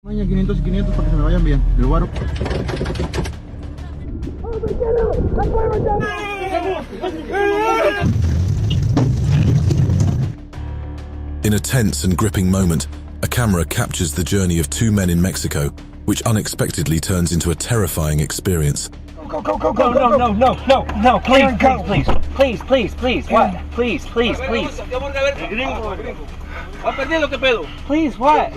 500 y 500 para que se me vayan bien. El guaro. In a tense and gripping moment, a camera captures the journey of two men in Mexico, which unexpectedly turns into a terrifying experience. Go, no, please, what? Please. Please, what?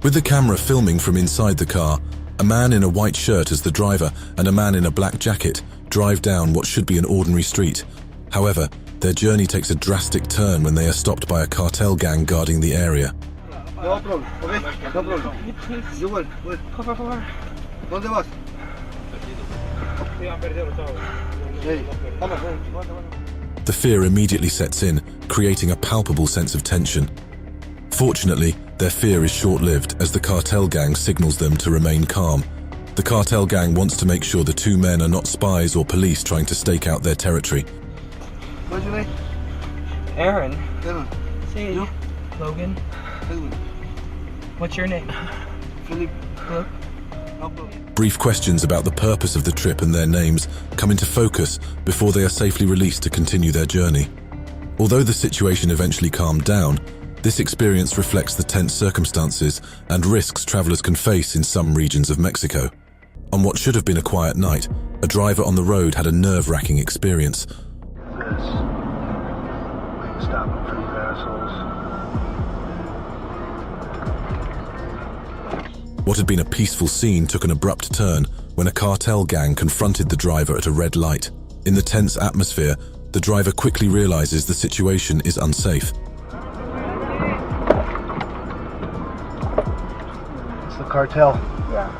With the camera filming from inside the car, a man in a white shirt as the driver and a man in a black jacket drive down what should be an ordinary street. However, their journey takes a drastic turn when they are stopped by a cartel gang guarding the area. No problem, okay? No problem. You will. ¿Dónde vas? Hey, The fear immediately sets in, creating a palpable sense of tension. Fortunately, their fear is short-lived as the cartel gang signals them to remain calm. The cartel gang wants to make sure the two men are not spies or police trying to stake out their territory. What's your name? Aaron. Aaron. See you. Logan. Edwin. What's your name? Philip. Look. No problem. Brief questions about the purpose of the trip and their names come into focus before they are safely released to continue their journey. Although the situation eventually calmed down, this experience reflects the tense circumstances and risks travelers can face in some regions of Mexico. On what should have been a quiet night, a driver on the road had a nerve-wracking experience. We can stop them for these assholes. What had been a peaceful scene took an abrupt turn when a cartel gang confronted the driver at a red light. In the tense atmosphere, the driver quickly realizes the situation is unsafe. It's the cartel. Yeah.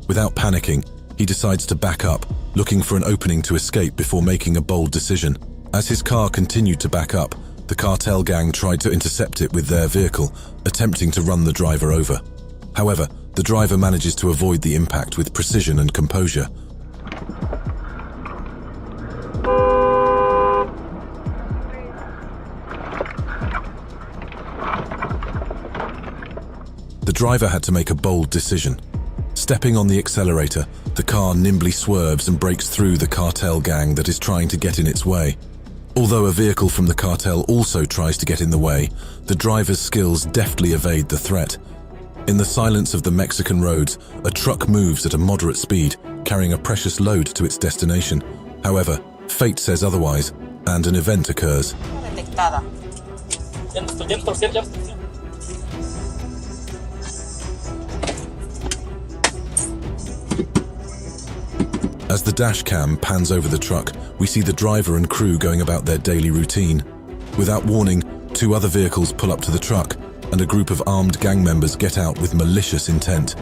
Without panicking, he decides to back up, looking for an opening to escape before making a bold decision. As his car continued to back up, the cartel gang tried to intercept it with their vehicle, attempting to run the driver over. However, the driver manages to avoid the impact with precision and composure. The driver had to make a bold decision. Stepping on the accelerator, the car nimbly swerves and breaks through the cartel gang that is trying to get in its way. Although a vehicle from the cartel also tries to get in the way, the driver's skills deftly evade the threat. In the silence of the Mexican roads, a truck moves at a moderate speed, carrying a precious load to its destination. However, fate says otherwise, and an event occurs. As the dash cam pans over the truck, we see the driver and crew going about their daily routine. Without warning, two other vehicles pull up to the truck, and a group of armed gang members get out with malicious intent.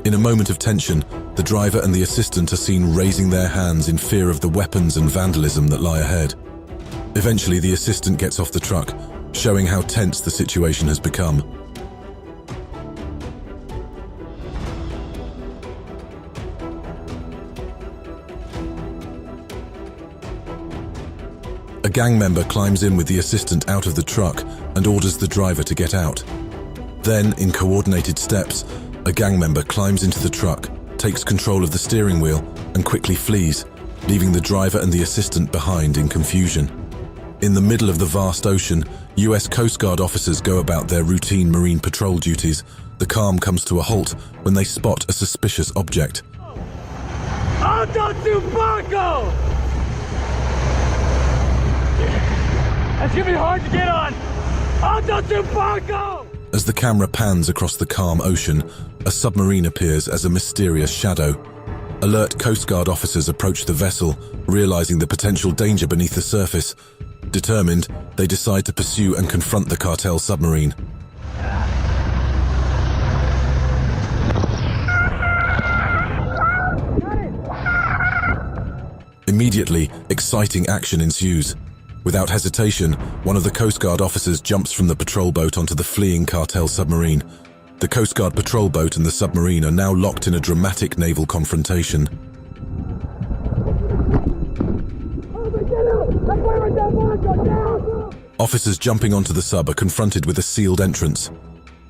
In a moment of tension, the driver and the assistant are seen raising their hands in fear of the weapons and vandalism that lie ahead. Eventually, the assistant gets off the truck, showing how tense the situation has become. A gang member climbs in with the assistant out of the truck and orders the driver to get out. Then, in coordinated steps, a gang member climbs into the truck, takes control of the steering wheel, and quickly flees, leaving the driver and the assistant behind in confusion. In the middle of the vast ocean, US Coast Guard officers go about their routine marine patrol duties. The calm comes to a halt when they spot a suspicious object. Alto Tupaco! That's gonna be hard to get on! Alto Tupaco! As the camera pans across the calm ocean, a submarine appears as a mysterious shadow. Alert Coast Guard officers approach the vessel, realizing the potential danger beneath the surface. Determined, they decide to pursue and confront the cartel submarine. Immediately, exciting action ensues. Without hesitation, one of the Coast Guard officers jumps from the patrol boat onto the fleeing cartel submarine. The Coast Guard patrol boat and the submarine are now locked in a dramatic naval confrontation. Officers jumping onto the sub are confronted with a sealed entrance.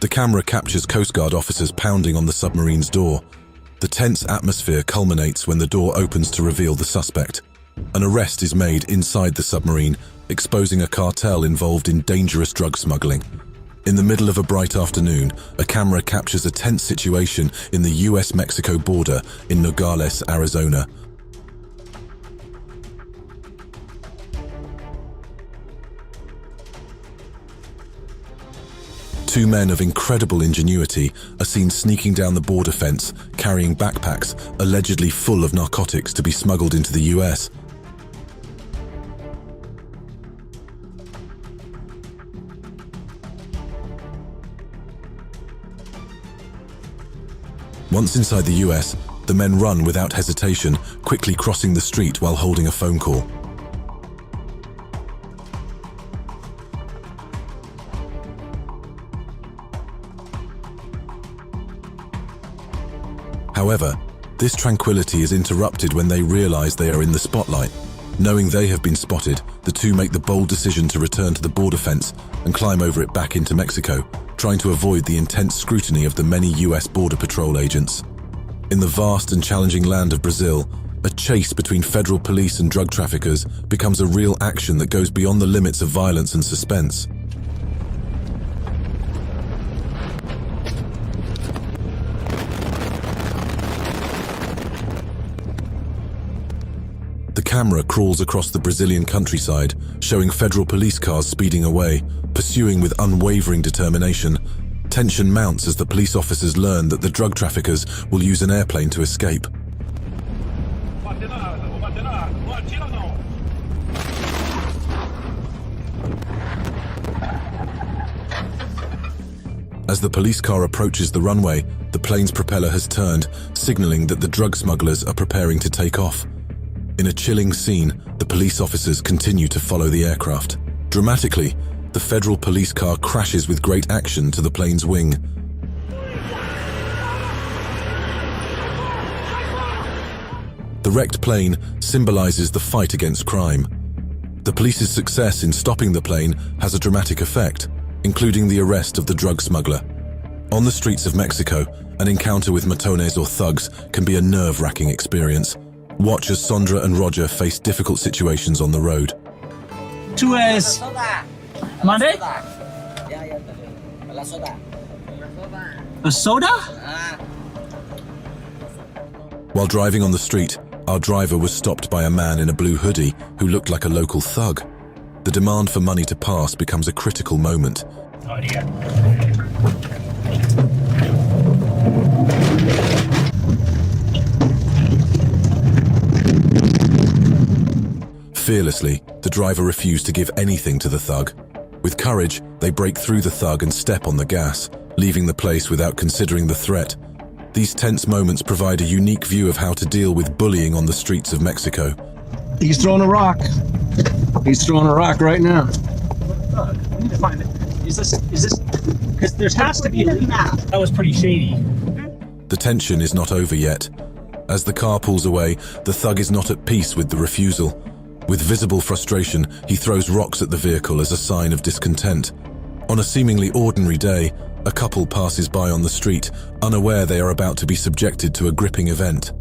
The camera captures Coast Guard officers pounding on the submarine's door. The tense atmosphere culminates when the door opens to reveal the suspect. An arrest is made inside the submarine, exposing a cartel involved in dangerous drug smuggling. In the middle of a bright afternoon, a camera captures a tense situation in the US-Mexico border in Nogales, Arizona. Two men of incredible ingenuity are seen sneaking down the border fence, carrying backpacks allegedly full of narcotics to be smuggled into the US. Once inside the US, the men run without hesitation, quickly crossing the street while holding a phone call. However, this tranquility is interrupted when they realize they are in the spotlight. Knowing they have been spotted, the two make the bold decision to return to the border fence and climb over it back into Mexico, trying to avoid the intense scrutiny of the many US Border Patrol agents. In the vast and challenging land of Brazil, a chase between federal police and drug traffickers becomes a real action that goes beyond the limits of violence and suspense. The camera crawls across the Brazilian countryside, showing federal police cars speeding away, pursuing with unwavering determination. Tension mounts as the police officers learn that the drug traffickers will use an airplane to escape. As the police car approaches the runway, the plane's propeller has turned, signaling that the drug smugglers are preparing to take off. In a chilling scene, the police officers continue to follow the aircraft. Dramatically, the federal police car crashes with great action to the plane's wing. The wrecked plane symbolizes the fight against crime. The police's success in stopping the plane has a dramatic effect, including the arrest of the drug smuggler. On the streets of Mexico, an encounter with matones or thugs can be a nerve-wracking experience. Watch as Sandra and Roger face difficult situations on the road. Two is Monday? A soda? While driving on the street, our driver was stopped by a man in a blue hoodie who looked like a local thug. The demand for money to pass becomes a critical moment. Oh dear. Fearlessly, the driver refused to give anything to the thug. With courage, they break through the thug and step on the gas, leaving the place without considering the threat. These tense moments provide a unique view of how to deal with bullying on the streets of Mexico. He's throwing a rock. He's throwing a rock right now. We need to find it. Is this, because there has to be a leak. That was pretty shady. The tension is not over yet. As the car pulls away, the thug is not at peace with the refusal. With visible frustration, he throws rocks at the vehicle as a sign of discontent. On a seemingly ordinary day, a couple passes by on the street, unaware they are about to be subjected to a gripping event.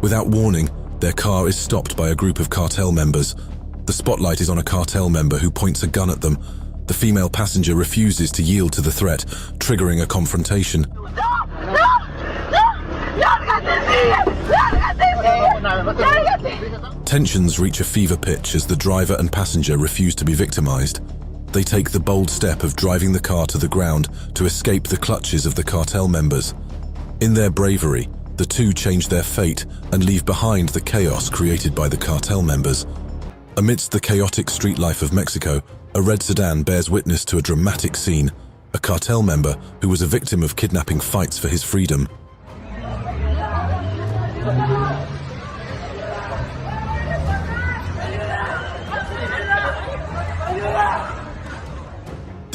Without warning, their car is stopped by a group of cartel members. The spotlight is on a cartel member who points a gun at them. The female passenger refuses to yield to the threat, triggering a confrontation. Tensions reach a fever pitch as the driver and passenger refuse to be victimized. They take the bold step of driving the car to the ground to escape the clutches of the cartel members. In their bravery, the two change their fate and leave behind the chaos created by the cartel members. Amidst the chaotic street life of Mexico, a red sedan bears witness to a dramatic scene. A cartel member who was a victim of kidnapping fights for his freedom.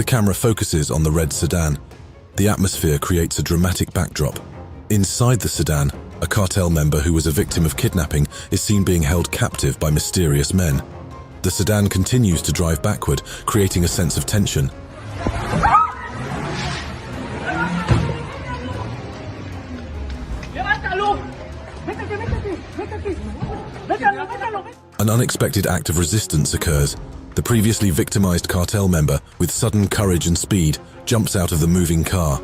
The camera focuses on the red sedan. The atmosphere creates a dramatic backdrop. Inside the sedan, a cartel member who was a victim of kidnapping is seen being held captive by mysterious men. The sedan continues to drive backward, creating a sense of tension. An unexpected act of resistance occurs. The previously victimized cartel member, with sudden courage and speed, jumps out of the moving car.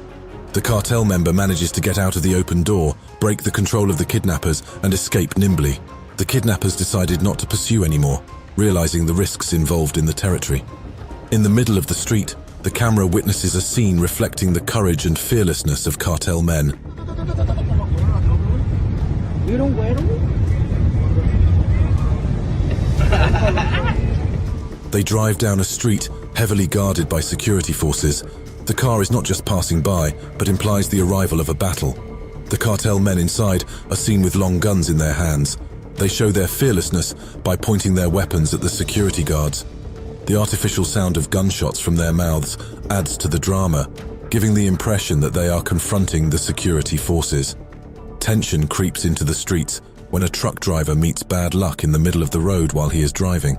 The cartel member manages to get out of the open door, break the control of the kidnappers, and escape nimbly. The kidnappers decided not to pursue anymore, realizing the risks involved in the territory. In the middle of the street, the camera witnesses a scene reflecting the courage and fearlessness of cartel men. They drive down a street heavily guarded by security forces. The car is not just passing by, but implies the arrival of a battle. The cartel men inside are seen with long guns in their hands. They show their fearlessness by pointing their weapons at the security guards. The artificial sound of gunshots from their mouths adds to the drama, giving the impression that they are confronting the security forces. Tension creeps into the streets when a truck driver meets bad luck in the middle of the road while he is driving.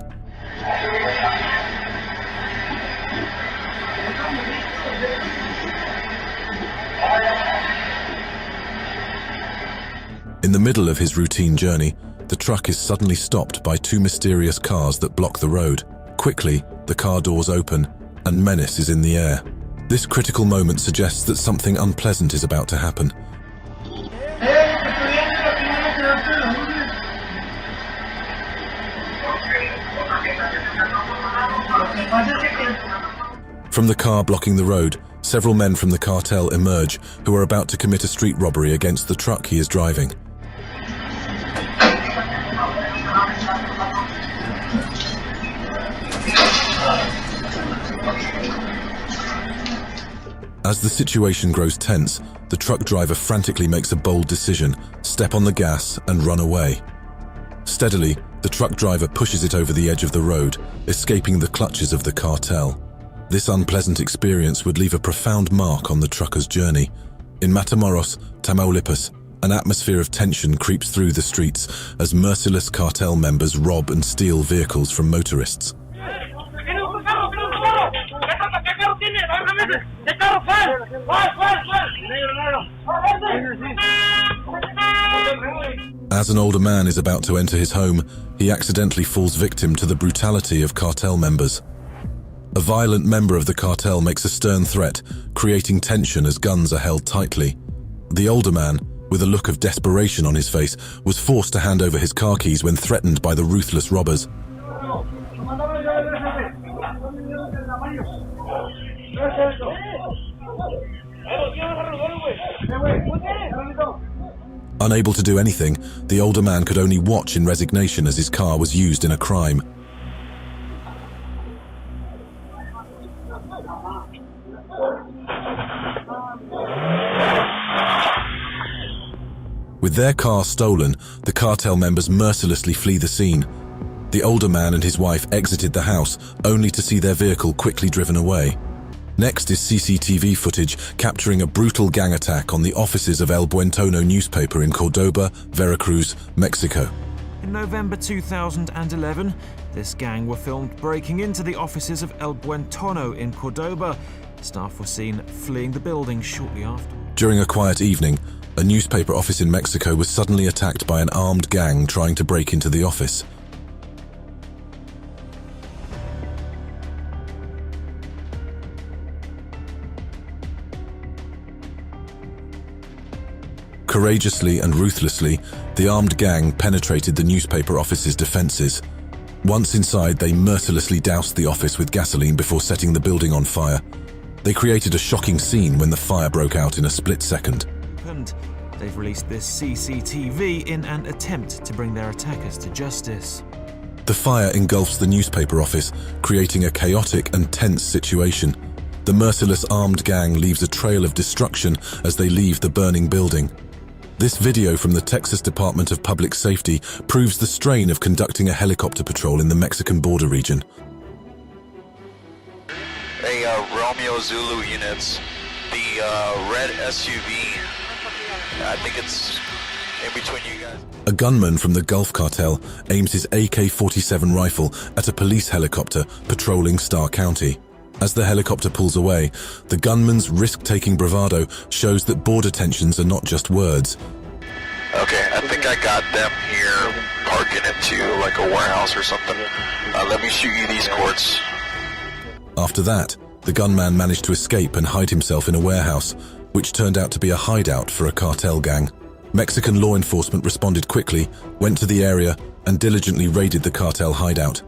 In the middle of his routine journey, the truck is suddenly stopped by two mysterious cars that block the road. Quickly, the car doors open, and menace is in the air. This critical moment suggests that something unpleasant is about to happen. From the car blocking the road, several men from the cartel emerge who are about to commit a street robbery against the truck he is driving. As the situation grows tense, the truck driver frantically makes a bold decision, step on the gas and run away. Steadily, the truck driver pushes it over the edge of the road, escaping the clutches of the cartel. This unpleasant experience would leave a profound mark on the trucker's journey. In Matamoros, Tamaulipas, an atmosphere of tension creeps through the streets as merciless cartel members rob and steal vehicles from motorists. As an older man is about to enter his home, he accidentally falls victim to the brutality of cartel members. A violent member of the cartel makes a stern threat, creating tension as guns are held tightly. The older man, with a look of desperation on his face, was forced to hand over his car keys when threatened by the ruthless robbers. Unable to do anything, the older man could only watch in resignation as his car was used in a crime. With their car stolen, the cartel members mercilessly flee the scene. The older man and his wife exited the house, only to see their vehicle quickly driven away. Next is CCTV footage capturing a brutal gang attack on the offices of El Buentono newspaper in Cordoba, Veracruz, Mexico. In November 2011, this gang were filmed breaking into the offices of El Buentono in Cordoba. Staff were seen fleeing the building shortly after. During a quiet evening, a newspaper office in Mexico was suddenly attacked by an armed gang trying to break into the office. Courageously and ruthlessly, the armed gang penetrated the newspaper office's defenses. Once inside, they mercilessly doused the office with gasoline before setting the building on fire. They created a shocking scene when the fire broke out in a split second. And they've released this CCTV in an attempt to bring their attackers to justice. The fire engulfs the newspaper office, creating a chaotic and tense situation. The merciless armed gang leaves a trail of destruction as they leave the burning building. This video from the Texas Department of Public Safety proves the strain of conducting a helicopter patrol in the Mexican border region. Hey, Romeo Zulu units. The red SUV, I think it's in between you guys. A gunman from the Gulf Cartel aims his AK-47 rifle at a police helicopter patrolling Starr County. As the helicopter pulls away, the gunman's risk-taking bravado shows that border tensions are not just words. Okay, I think I got them here parking into like a warehouse or something. Let me shoot you these cords. After that, the gunman managed to escape and hide himself in a warehouse, which turned out to be a hideout for a cartel gang. Mexican law enforcement responded quickly, went to the area, and diligently raided the cartel hideout.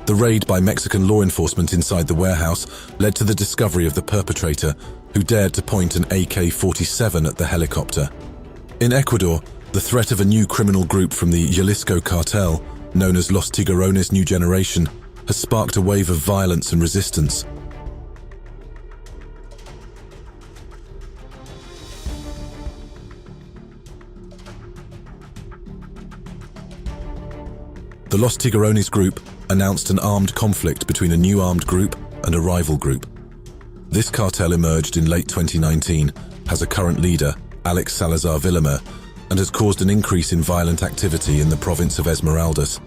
The raid by Mexican law enforcement inside the warehouse led to the discovery of the perpetrator, who dared to point an AK-47 at the helicopter. In Ecuador, the threat of a new criminal group from the Jalisco cartel, known as Los Tiburones New Generation, has sparked a wave of violence and resistance. The Los Tiburones group announced an armed conflict between a new armed group and a rival group. This cartel emerged in late 2019, has a current leader, Alex Salazar Villamer, and has caused an increase in violent activity in the province of Esmeraldas.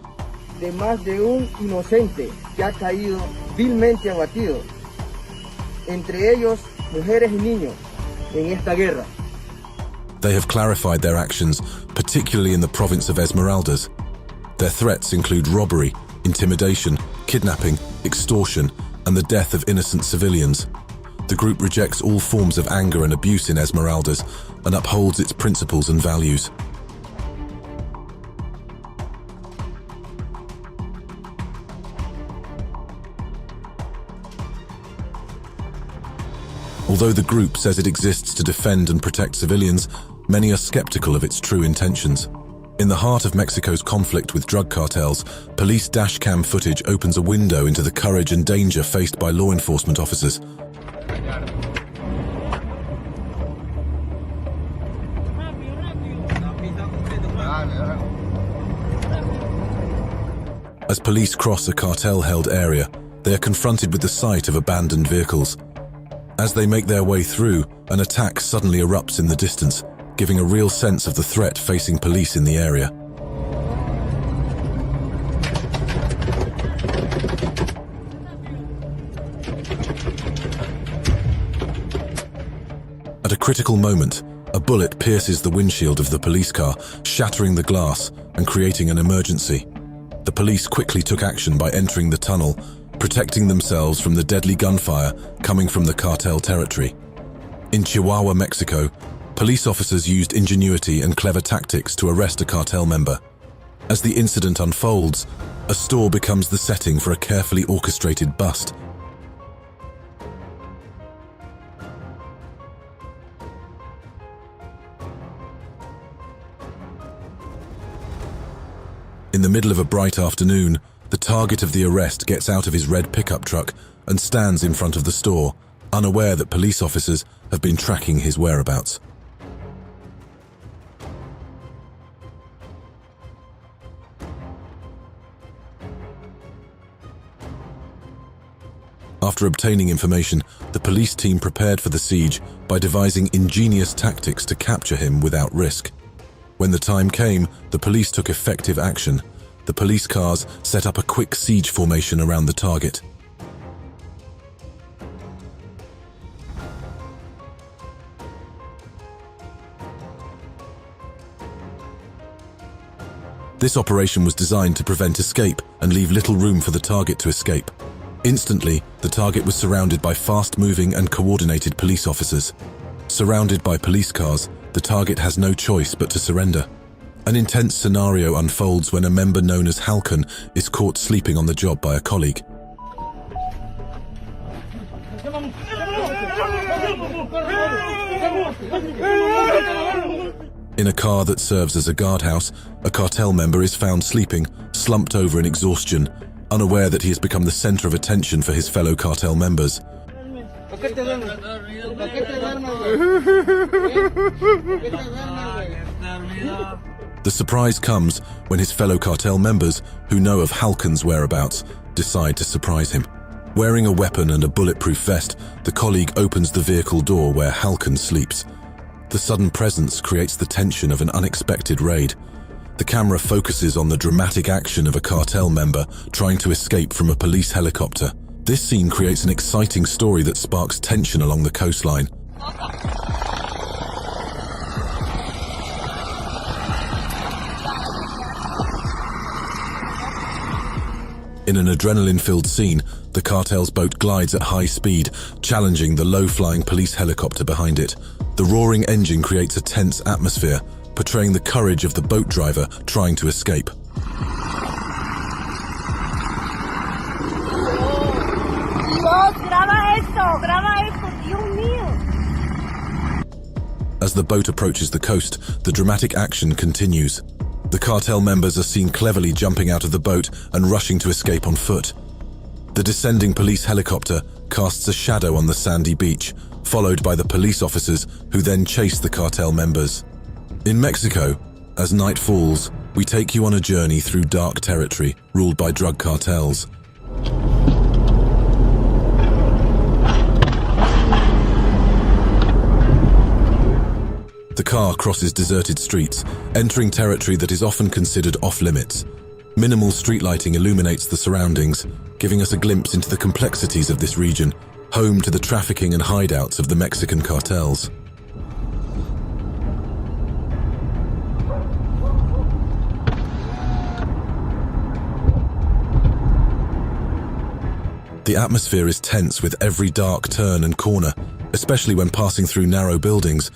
De más de un inocente que ha caído vilmente abatido, entre ellos mujeres y niños, en esta guerra. They have clarified their actions, particularly in the province of Esmeraldas. Their threats include robbery, intimidation, kidnapping, extortion, and the death of innocent civilians. The group rejects all forms of anger and abuse in Esmeraldas and upholds its principles and values. Although the group says it exists to defend and protect civilians, many are skeptical of its true intentions. In the heart of Mexico's conflict with drug cartels, police dashcam footage opens a window into the courage and danger faced by law enforcement officers. As police cross a cartel-held area, they are confronted with the sight of abandoned vehicles. As they make their way through, an attack suddenly erupts in the distance, giving a real sense of the threat facing police in the area. At a critical moment, a bullet pierces the windshield of the police car, shattering the glass and creating an emergency. The police quickly took action by entering the tunnel, protecting themselves from the deadly gunfire coming from the cartel territory. In Chihuahua, Mexico, police officers used ingenuity and clever tactics to arrest a cartel member. As the incident unfolds, a store becomes the setting for a carefully orchestrated bust. In the middle of a bright afternoon, the target of the arrest gets out of his red pickup truck and stands in front of the store, unaware that police officers have been tracking his whereabouts. After obtaining information, the police team prepared for the siege by devising ingenious tactics to capture him without risk. When the time came, the police took effective action. The police cars set up a quick siege formation around the target. This operation was designed to prevent escape and leave little room for the target to escape. Instantly, the target was surrounded by fast-moving and coordinated police officers. Surrounded by police cars, the target has no choice but to surrender. An intense scenario unfolds when a member known as Halcon is caught sleeping on the job by a colleague. In a car that serves as a guardhouse, a cartel member is found sleeping, slumped over in exhaustion, unaware that he has become the center of attention for his fellow cartel members. The surprise comes when his fellow cartel members, who know of Halcon's whereabouts, decide to surprise him. Wearing a weapon and a bulletproof vest, the colleague opens the vehicle door where Halkan sleeps. The sudden presence creates the tension of an unexpected raid. The camera focuses on the dramatic action of a cartel member trying to escape from a police helicopter. This scene creates an exciting story that sparks tension along the coastline. In an adrenaline-filled scene, the cartel's boat glides at high speed, challenging the low-flying police helicopter behind it. The roaring engine creates a tense atmosphere, portraying the courage of the boat driver trying to escape. As the boat approaches the coast, the dramatic action continues. The cartel members are seen cleverly jumping out of the boat and rushing to escape on foot. The descending police helicopter casts a shadow on the sandy beach, followed by the police officers who then chase the cartel members. In Mexico, as night falls, we take you on a journey through dark territory ruled by drug cartels. The car crosses deserted streets, entering territory that is often considered off-limits. Minimal street lighting illuminates the surroundings, giving us a glimpse into the complexities of this region, home to the trafficking and hideouts of the Mexican cartels. The atmosphere is tense with every dark turn and corner, especially when passing through narrow buildings.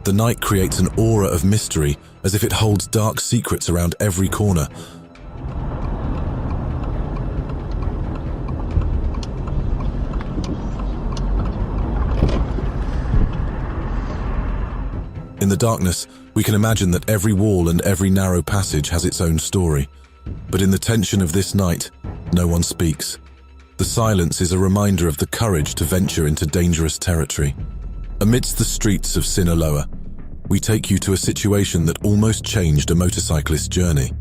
The night creates an aura of mystery, as if it holds dark secrets around every corner. In the darkness, we can imagine that every wall and every narrow passage has its own story. But in the tension of this night, no one speaks. The silence is a reminder of the courage to venture into dangerous territory. Amidst the streets of Sinaloa, we take you to a situation that almost changed a motorcyclist's journey.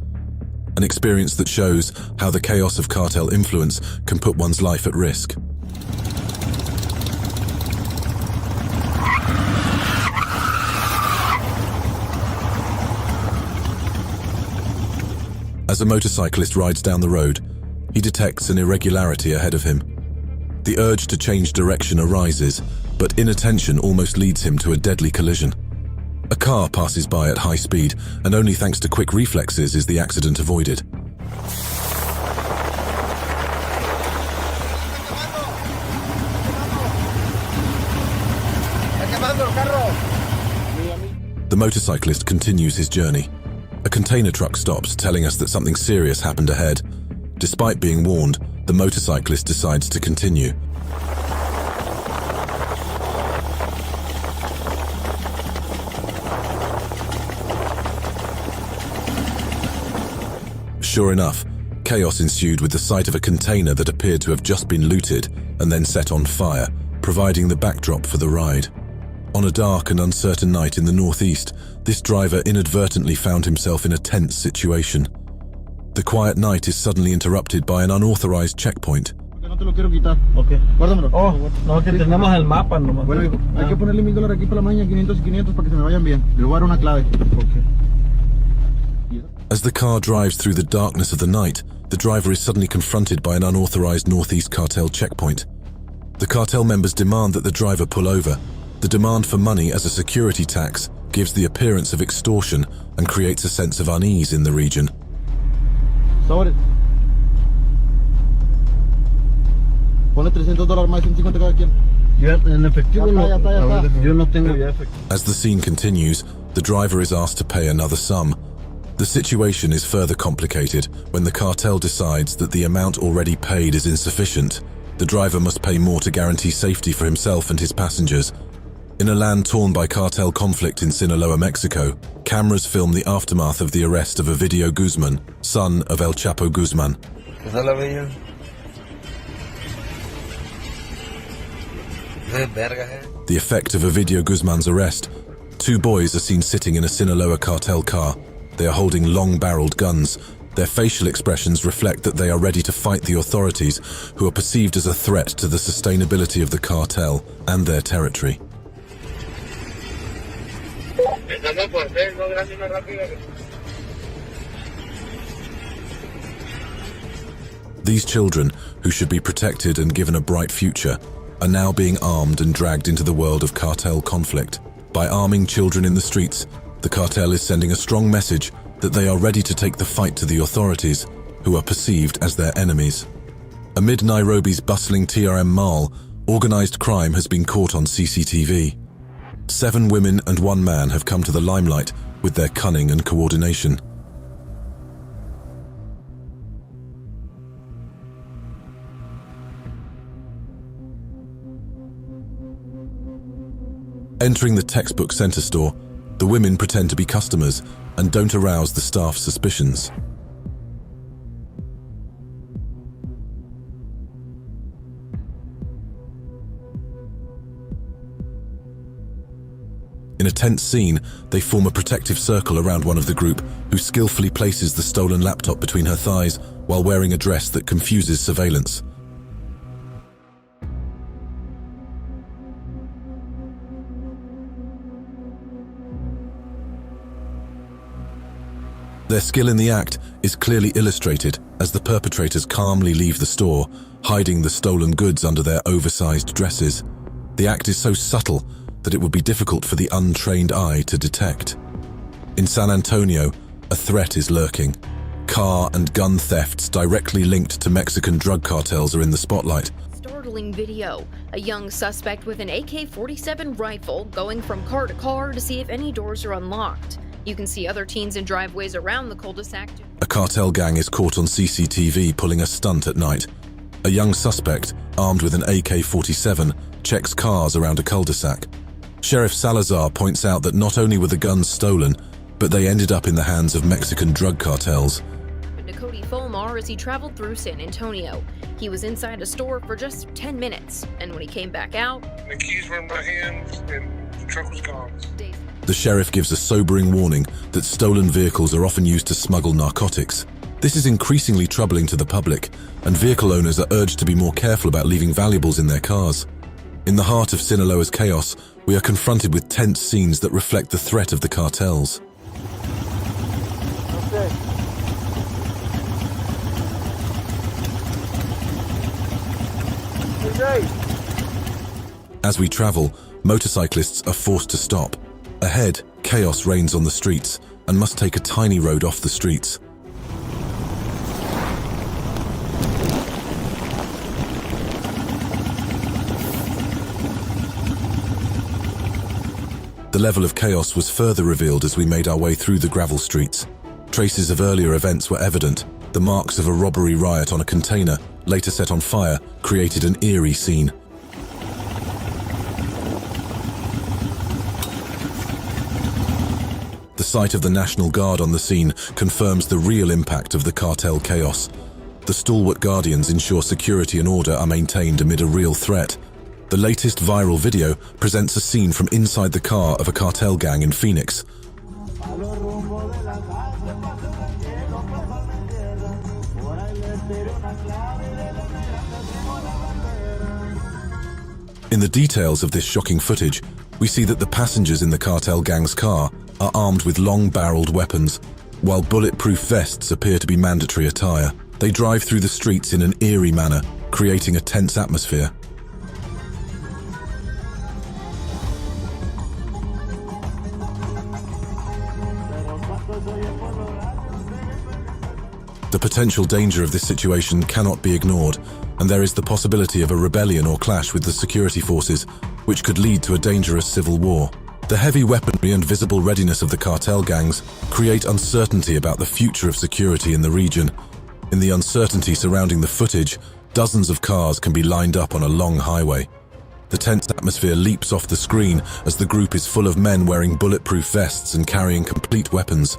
An experience that shows how the chaos of cartel influence can put one's life at risk. As a motorcyclist rides down the road, he detects an irregularity ahead of him. The urge to change direction arises, but inattention almost leads him to a deadly collision. A car passes by at high speed, and only thanks to quick reflexes is the accident avoided. The motorcyclist continues his journey. A container truck stops, telling us that something serious happened ahead. Despite being warned, the motorcyclist decides to continue. Sure enough, chaos ensued with the sight of a container that appeared to have just been looted and then set on fire, providing the backdrop for the ride. On a dark and uncertain night in the northeast, this driver inadvertently found himself in a tense situation. The quiet night is suddenly interrupted by an unauthorized checkpoint. No te lo quiero quitar. Ok. Guárdamelo. Oh, no, que tenemos el mapa nomás. Bueno, hijo, hay que ponerle $1000 aquí para la mañana, 500 y 500 para que se me vayan bien. Le voy a dar una clave. Ok. As the car drives through the darkness of the night, the driver is suddenly confronted by an unauthorized Northeast cartel checkpoint. The cartel members demand that the driver pull over. The demand for money as a security tax gives the appearance of extortion and creates a sense of unease in the region. Sobre. Ponle $300 más, 150 cada quien. En efectivo no. Yo no tengo ya efectivo. As the scene continues, the driver is asked to pay another sum. The situation is further complicated when the cartel decides that the amount already paid is insufficient. The driver must pay more to guarantee safety for himself and his passengers. In a land torn by cartel conflict in Sinaloa, Mexico, cameras film the aftermath of the arrest of Ovidio Guzman, son of El Chapo Guzman. The effect of Ovidio Guzman's arrest: two boys are seen sitting in a Sinaloa cartel car. They are holding long-barreled guns. Their facial expressions reflect that they are ready to fight the authorities, who are perceived as a threat to the sustainability of the cartel and their territory. These children, who should be protected and given a bright future, are now being armed and dragged into the world of cartel conflict. By arming children in the streets, the cartel is sending a strong message that they are ready to take the fight to the authorities, who are perceived as their enemies. Amid Nairobi's bustling TRM Mall, organized crime has been caught on CCTV. 7 women and 1 man have come to the limelight with their cunning and coordination. Entering the textbook center store, the women pretend to be customers and don't arouse the staff's suspicions. In a tense scene, they form a protective circle around one of the group, who skillfully places the stolen laptop between her thighs while wearing a dress that confuses surveillance. Their skill in the act is clearly illustrated as the perpetrators calmly leave the store, hiding the stolen goods under their oversized dresses. The act is so subtle that it would be difficult for the untrained eye to detect. In San Antonio, a threat is lurking. Car and gun thefts directly linked to Mexican drug cartels are in the spotlight. Startling video. A young suspect with an AK-47 rifle going from car to car to see if any doors are unlocked. You can see other teens in driveways around the cul-de-sac. A cartel gang is caught on CCTV pulling a stunt at night. A young suspect, armed with an AK-47, checks cars around a cul-de-sac. Sheriff Salazar points out that not only were the guns stolen, but they ended up in the hands of Mexican drug cartels. Cody Fulmar as he traveled through San Antonio. He was inside a store for just 10 minutes, and when he came back out, The keys were in my hands and the truck was gone. The sheriff gives a sobering warning that stolen vehicles are often used to smuggle narcotics. This is increasingly troubling to the public, and vehicle owners are urged to be more careful about leaving valuables in their cars. In the heart of Sinaloa's chaos, we are confronted with tense scenes that reflect the threat of the cartels. As we travel, motorcyclists are forced to stop. Ahead, chaos reigns on the streets and must take a tiny road off the streets. The level of chaos was further revealed as we made our way through the gravel streets. Traces of earlier events were evident. The marks of a robbery riot on a container, later set on fire, created an eerie scene. The sight of the National Guard on the scene confirms the real impact of the cartel chaos. The stalwart guardians ensure security and order are maintained amid a real threat. The latest viral video presents a scene from inside the car of a cartel gang in Phoenix. In the details of this shocking footage, we see that the passengers in the cartel gang's car are armed with long-barreled weapons, while bulletproof vests appear to be mandatory attire. They drive through the streets in an eerie manner, creating a tense atmosphere. The potential danger of this situation cannot be ignored, and there is the possibility of a rebellion or clash with the security forces, which could lead to a dangerous civil war. The heavy weaponry and visible readiness of the cartel gangs create uncertainty about the future of security in the region. In the uncertainty surrounding the footage, dozens of cars can be lined up on a long highway. The tense atmosphere leaps off the screen as the group is full of men wearing bulletproof vests and carrying complete weapons.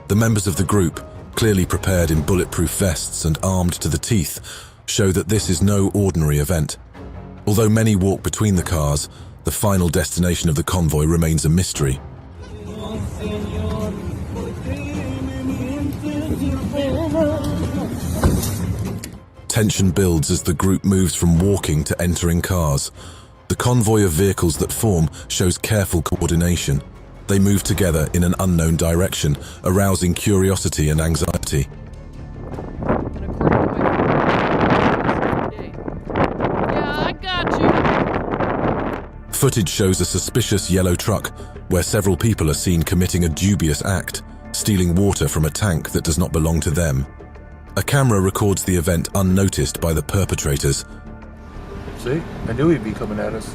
The members of the group, clearly prepared in bulletproof vests and armed to the teeth, show that this is no ordinary event. Although many walk between the cars, The final destination of the convoy remains a mystery. Tension builds as the group moves from walking to entering cars. The convoy of vehicles that form shows careful coordination. They move together in an unknown direction, arousing curiosity and anxiety. Footage shows a suspicious yellow truck where several people are seen committing a dubious act, stealing water from a tank that does not belong to them. A camera records the event unnoticed by the perpetrators. See? I knew he'd be coming at us.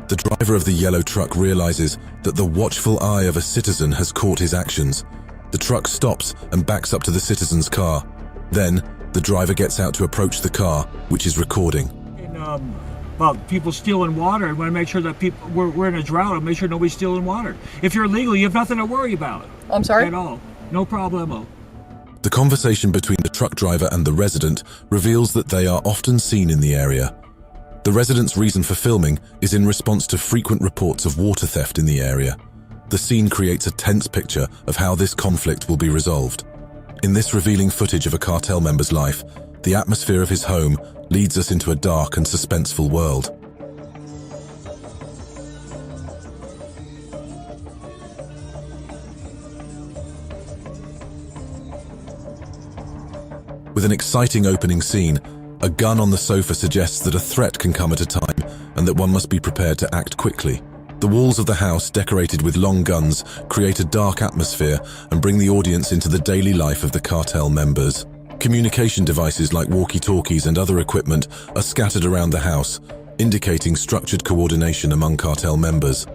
The driver of the yellow truck realizes that the watchful eye of a citizen has caught his actions. The truck stops and backs up to the citizen's car. Then, the driver gets out to approach the car, which is recording. About people stealing water, I want to make sure that we're in a drought and make sure nobody's stealing water. If you're illegal, you have nothing to worry about. I'm sorry? At all. No problemo. The conversation between the truck driver and the resident reveals that they are often seen in the area. The resident's reason for filming is in response to frequent reports of water theft in the area. The scene creates a tense picture of how this conflict will be resolved. In this revealing footage of a cartel member's life, the atmosphere of his home leads us into a dark and suspenseful world. With an exciting opening scene, a gun on the sofa suggests that a threat can come at a time and that one must be prepared to act quickly. The walls of the house, decorated with long guns, create a dark atmosphere and bring the audience into the daily life of the cartel members. Communication devices like walkie-talkies and other equipment are scattered around the house, indicating structured coordination among cartel members.